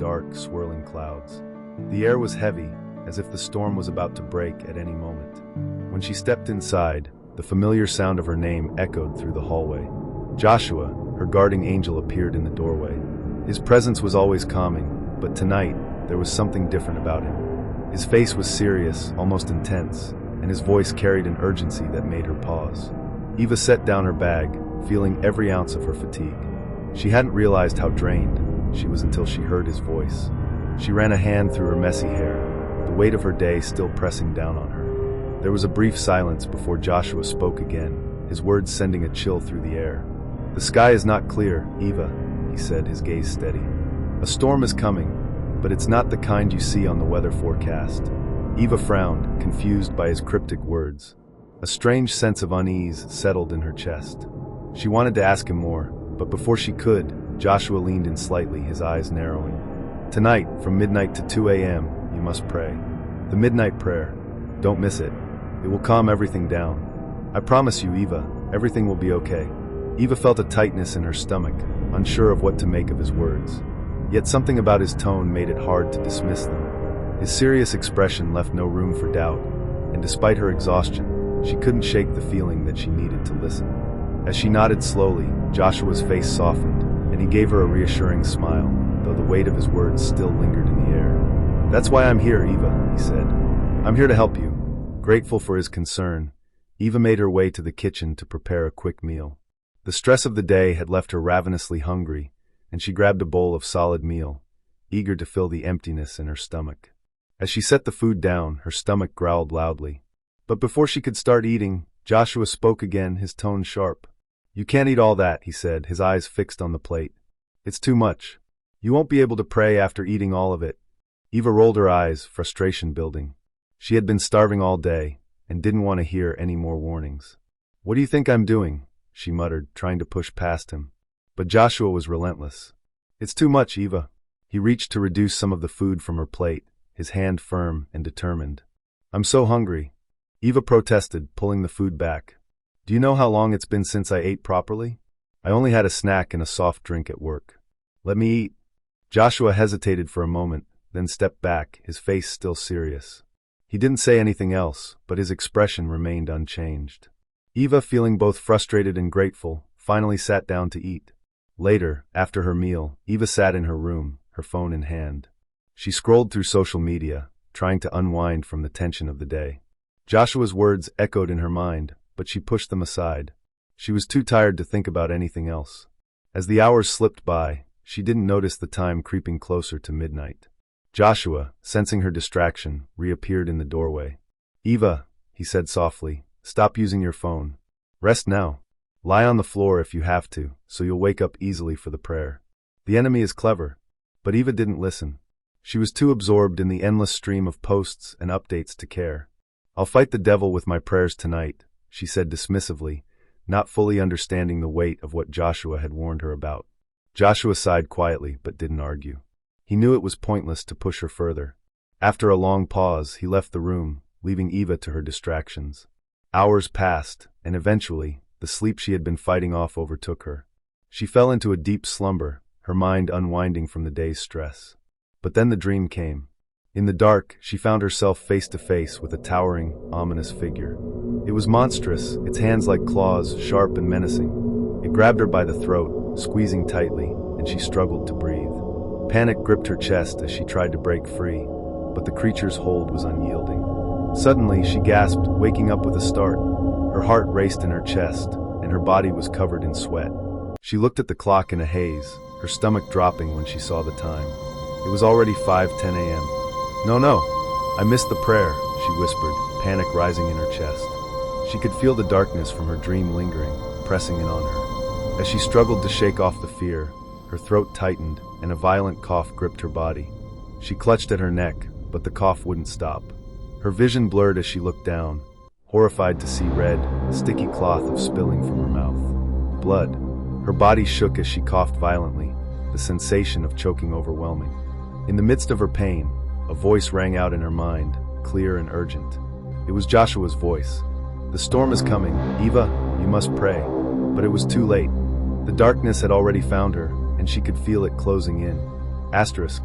dark, swirling clouds. The air was heavy, as if the storm was about to break at any moment. When she stepped inside, the familiar sound of her name echoed through the hallway. Joshua, her guarding angel, appeared in the doorway. His presence was always calming, but tonight, there was something different about him. His face was serious, almost intense, and his voice carried an urgency that made her pause. Eva set down her bag, feeling every ounce of her fatigue. She hadn't realized how drained she was until she heard his voice. She ran a hand through her messy hair, the weight of her day still pressing down on her. There was a brief silence before Joshua spoke again, his words sending a chill through the air. "The sky is not clear, Eva," he said, his gaze steady. "A storm is coming, but it's not the kind you see on the weather forecast." Eva frowned, confused by his cryptic words. A strange sense of unease settled in her chest. She wanted to ask him more, but before she could, Joshua leaned in slightly, his eyes narrowing. "Tonight, from midnight to 2 a.m., you must pray. The midnight prayer. Don't miss it. It will calm everything down. I promise you, Eva, everything will be okay." Eva felt a tightness in her stomach, unsure of what to make of his words. Yet something about his tone made it hard to dismiss them. His serious expression left no room for doubt, and despite her exhaustion, she couldn't shake the feeling that she needed to listen. As she nodded slowly, Joshua's face softened, and he gave her a reassuring smile, though the weight of his words still lingered in the air. "That's why I'm here, Eva," he said. "I'm here to help you." Grateful for his concern, Eva made her way to the kitchen to prepare a quick meal. The stress of the day had left her ravenously hungry, and she grabbed a bowl of solid meal, eager to fill the emptiness in her stomach. As she set the food down, her stomach growled loudly. But before she could start eating, Joshua spoke again, his tone sharp. "You can't eat all that," he said, his eyes fixed on the plate. "It's too much. You won't be able to pray after eating all of it." Eva rolled her eyes, frustration building. She had been starving all day, and didn't want to hear any more warnings. "What do you think I'm doing?" she muttered, trying to push past him. But Joshua was relentless. "It's too much, Eva." He reached to reduce some of the food from her plate, his hand firm and determined. "I'm so hungry." Eva protested, pulling the food back. "Do you know how long it's been since I ate properly? I only had a snack and a soft drink at work. Let me eat." Joshua hesitated for a moment, then stepped back, his face still serious. He didn't say anything else, but his expression remained unchanged. Eva, feeling both frustrated and grateful, finally sat down to eat. Later, after her meal, Eva sat in her room, her phone in hand. She scrolled through social media, trying to unwind from the tension of the day. Joshua's words echoed in her mind, but she pushed them aside. She was too tired to think about anything else. As the hours slipped by, she didn't notice the time creeping closer to midnight. Joshua, sensing her distraction, reappeared in the doorway. "Eva," he said softly, "stop using your phone. Rest now. Lie on the floor if you have to, so you'll wake up easily for the prayer." The enemy is clever. But Eva didn't listen. She was too absorbed in the endless stream of posts and updates to care. "I'll fight the devil with my prayers tonight," she said dismissively, not fully understanding the weight of what Joshua had warned her about. Joshua sighed quietly, but didn't argue. He knew it was pointless to push her further. After a long pause, he left the room, leaving Eva to her distractions. Hours passed, and eventually, the sleep she had been fighting off overtook her. She fell into a deep slumber, her mind unwinding from the day's stress. But then the dream came. In the dark, she found herself face to face with a towering, ominous figure. It was monstrous, its hands like claws, sharp and menacing. It grabbed her by the throat, squeezing tightly, and she struggled to breathe. Panic gripped her chest as she tried to break free, but the creature's hold was unyielding. Suddenly, she gasped, waking up with a start. Her heart raced in her chest, and her body was covered in sweat. She looked at the clock in a haze, her stomach dropping when she saw the time. It was already 5:10 a.m. No, I missed the prayer," she whispered, panic rising in her chest. She could feel the darkness from her dream lingering, pressing in on her. As she struggled to shake off the fear, her throat tightened, and a violent cough gripped her body. She clutched at her neck, but the cough wouldn't stop. Her vision blurred as she looked down, horrified to see red, sticky cloth spilling from her mouth. Blood. Her body shook as she coughed violently, the sensation of choking overwhelming. In the midst of her pain, a voice rang out in her mind, clear and urgent. It was Joshua's voice. "The storm is coming. Eva, you must pray." But it was too late. The darkness had already found her, and she could feel it closing in. Asterisk.